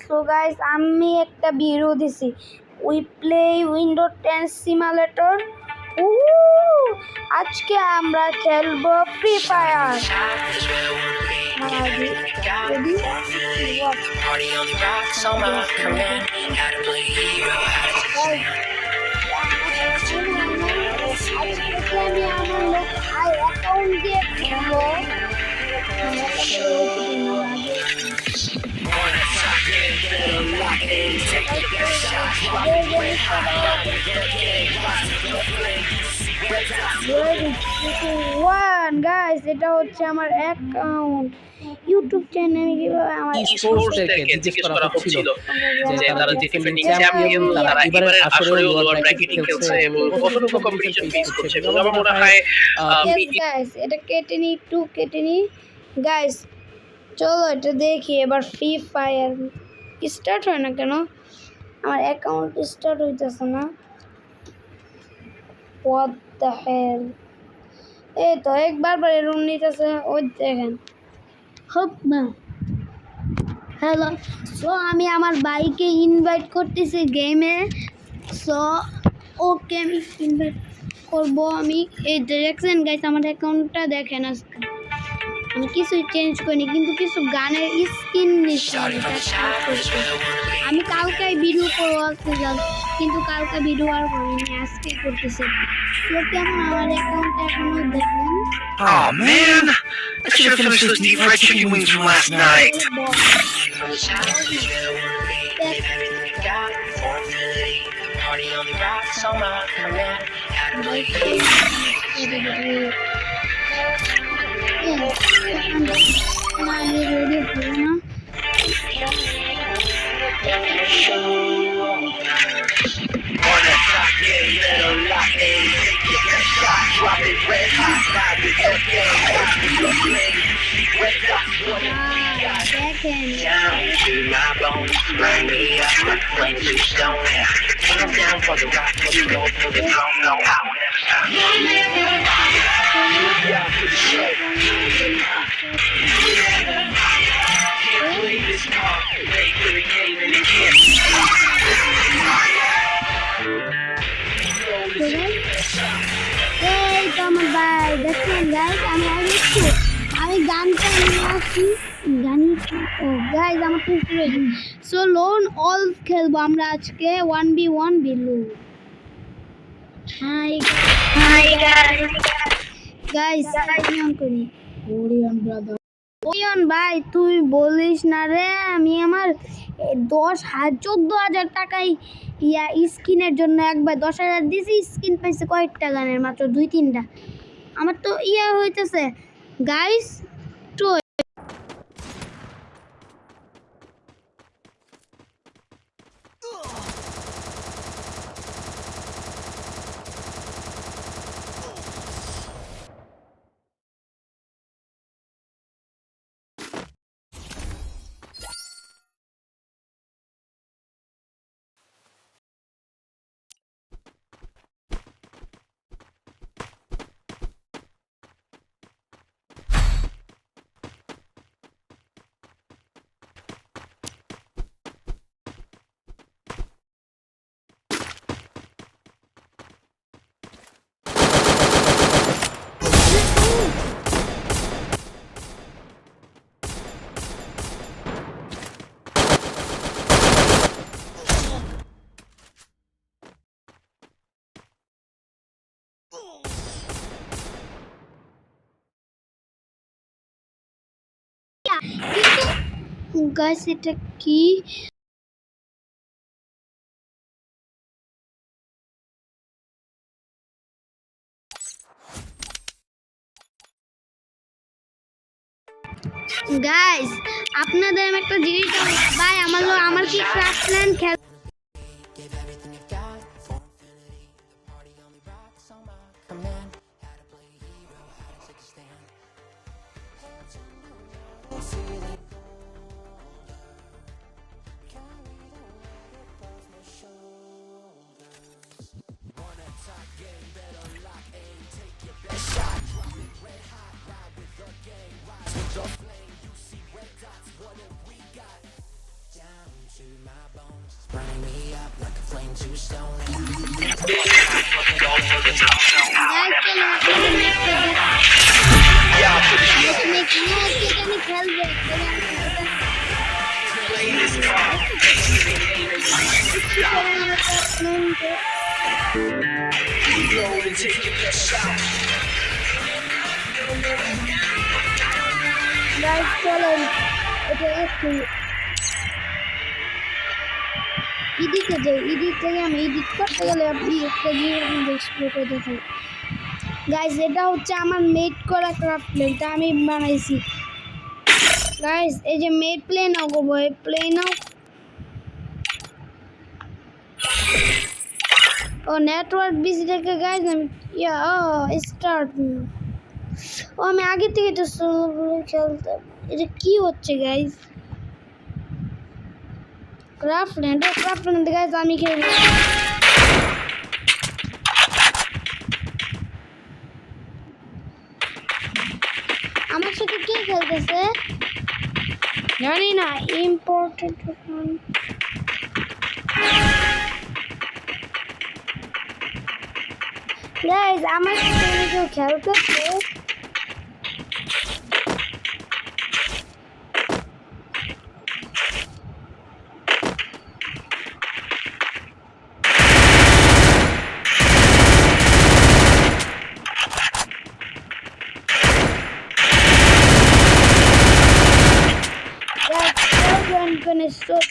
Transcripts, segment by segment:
So guys আমি একটা video দিছি উই প্লে উইন্ডো 10 সিমুলেটর। আজকে আমরা খেলবো ফ্রি ফায়ার। গাইস এটা হচ্ছে আমার অ্যাকাউন্ট ইউটিউব চ্যানেলে। কিভাবে আমার স্পোর্টসদেরকে জিজ্ঞেস করা হচ্ছিল যে তারা যে ডিফেন্ডিং চ্যাম্পিয়ন, তারা এবারে আসলে ওয়ার্ল্ড ব্র্যাকেটিং খেলছে এবং কতটুকু কম্পিটিশন ফেস করছে। এবং আমার মনে হয় গাইস এটা কেটে নি, একটু কেটে নি। গাইস চলো এটা দেখি এবার। ফ্রি ফায়ার স্টার্ট হয় না কেন? আমার অ্যাকাউন্ট স্টার্ট হইতেছে না। What the hell! এই তো একবার রুম নিতেছে, ওই দেখেন। হোপ না। হ্যালো, সো আমি আমার বাইকে ইনভাইট করতেছি গেমে। সো ওকে আমি ইনভাইট করবো। আমি এই দেখছেন গাইস আমার অ্যাকাউন্টটা দেখেন। আজকে আমি কিছুই চেঞ্জ করিনি, কিন্তু কিছু গানের স্কিন নিচ্ছি। আমি কালকে ভিডিও করছিলাম, কিন্তু কালকে ভিডিও আর করিনি, আজকে করতেছি। তো কেমন আমার অ্যাকাউন্টটা এখনো দেখুন। Oh man, I should have finished those deep fried chicken wings from last night. Down to my bones, burn me up, flame to stone. I'm down for the rock, let's go for the throne. No, I will never stop. Down for the shit. Can't play this card, they could have came in and can't. এই তো আমার ভাই দেখছেন guys, আমি আসছি, আমি গানটা নিয়ে আসি। জানি ও গাইজ আমার খুব সো লোন অল খেলবো আমরা আজকে 1v1 Bilu. Hi guys on করি। ওরিয়ন ব্রাদার, ওরিয়ন ভাই তুই বলিস না রে, আমি আমার 14,000 টাকায় স্কিনের জন্য একবার 10,000 দিয়েছি, স্কিন পাইছে কয়েকটা গানের, মাত্র 2-3টা। আমার তো হইতেছে গাইস। তো কিন্তু গাইস এটা কি? গাইস আপনাদের আমি একটা জিনিস ভাই, আমার কি ক্রাফটল্যান্ড খেল গাইস চলেন এটা একটু এদিকে যাই, এদিক থেকে আমি এডিট করতে গেলে আপনি একটা জিনিস এক্সপ্লোর করে দেখুন। গাইস এটা হচ্ছে আমার মেড করা ক্রাফট প্লেনটা আমি বানাইছি। গাইস এই যে মেড প্লেন আঁকবো, এই প্লেনও ও নেটওয়ার্ক বিজি দেখে গাইস আমি স্টার্ট ও আমি আগে থেকে তো খেলতাম। এটা কি হচ্ছে গাইস? ক্রাফট প্ল্যান্ট গাইস আমি খেলবো। আমার সাথে কে খেলতেছে জানি না। ইম্পর্টেন্ট গাইস আমার সাথে কেউ খেলতেছে।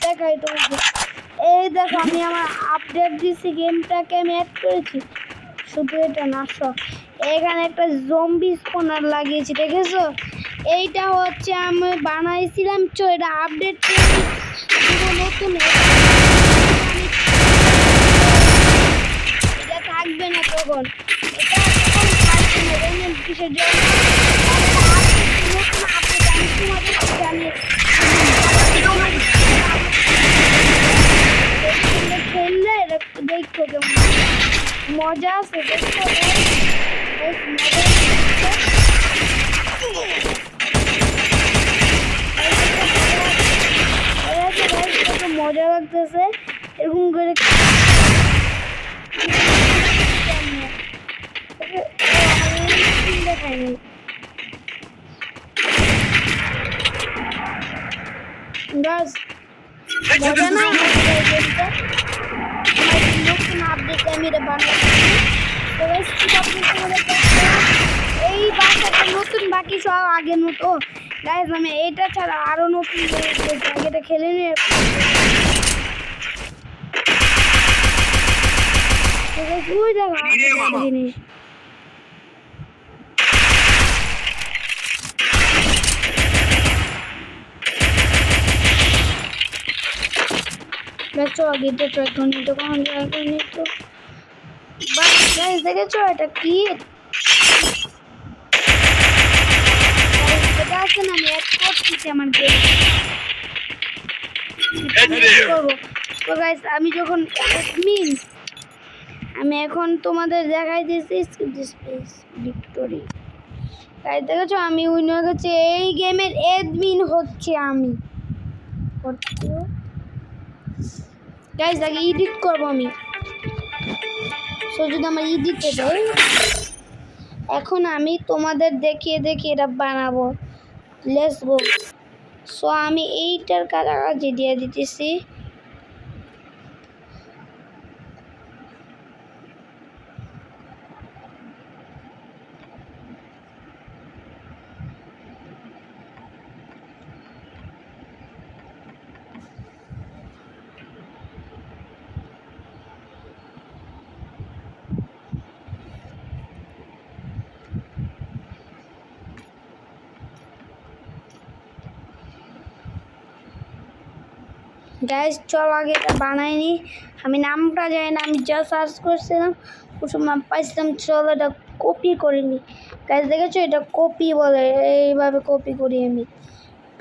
দেখাই তোমাকে, এই দেখো আমি আমার আপডেট দিছি, গেমটাকে আমি অ্যাড করেছি। শুধু এটা না, সব এখানে একটা জম্বি স্পনার লাগিয়েছি, দেখেছো? এইটা হচ্ছে আমি বানাইছিলাম, এটা আপডেট নতুন এটা থাকবে না তখন, এটা তখন থাকবে না কিসের জন্য নতুন আপডেট আমি তোমাদের জানি খেললে দেখো কেমন মজা আছে, দেখো মজা লাগতেছে এরকম করে। দেখায়নি গাছ মজা না নতুন আপডেট আমি এটা বানাচ্ছি। এই বাসাটা নতুন, বাকি সব আগে নতুন। গাইস আমি এটা ছাড়া আরো নতুন এটা খেলে নিয়ে জিনিস দেখছো আগে তো ট্র্যাক নিত কোন জায়গায় নিত। বাস গাইস দেখেছো এটা কি? এটা আছে না, আমি অ্যাড করতেছি আমার গেম করবো। তো গাইস আমি যখন অ্যাডমিন আমি এখন তোমাদের দেখাই দিচ্ছি স্পেস ভিক্টোরি। গাইস দেখেছো আমি উইনার হচ্ছে, এই গেমের অ্যাডমিন হচ্ছে আমি। গাইস আগে এডিট করবো আমি, সো যদি আমার এডিটে দেয় এখন আমি তোমাদের দেখিয়ে দেখিয়ে এটা বানাবো। Let's go. সো আমি এইটার কাছাকাছি দিয়ে দিতেছি। গাইস চল আগে এটা বানাইনি, আমি নামটা জানি না, আমি যা সার্চ করছিলাম ওসব নাম পাইছিলাম। চল এটা কপি করিনি। গাইস দেখেছো এটা কপি বলে, এইভাবে কপি করি আমি।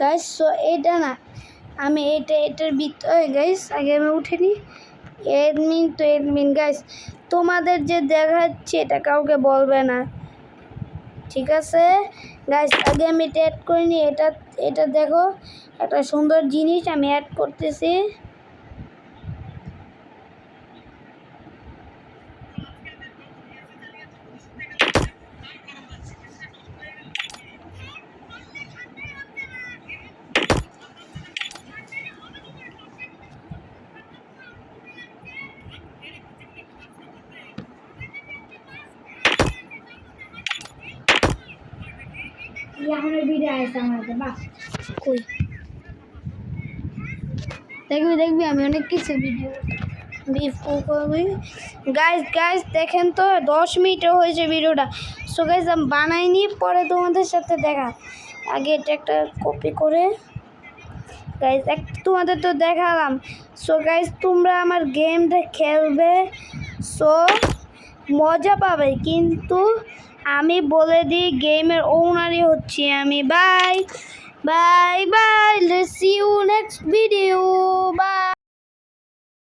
গাইস সো এটা না আমি এটার ভিতরে গাইস আগে আমি উঠে নিই এডমিন। তো এডমিন গাইস তোমাদের যে দেখাচ্ছে এটা কাউকে বলবে না, ঠিক আছে গাইস? আগে আমি এটা অ্যাড করিনি। এটা দেখো একটা সুন্দর জিনিস আমি অ্যাড করতেছি। এখন ভিডিও আইছে আমাদের বাহ কই দেখবি আমি অনেক কিছু ভিডিও গাইস দেখেন তো 10 মিনিটও হয়েছে ভিডিওটা। সো গাইস আমি বানাইনি, পরে তোমাদের সাথে দেখা। আগে এটা একটা কপি করে গাইস তোমাদের তো দেখালাম। সো গাইস তোমরা আমার গেমটা খেলবে, সো মজা পাবে, কিন্তু আমি বলে দিই গেমের ওনারই হচ্ছি আমি। Bye bye bye, let's see you next video. By.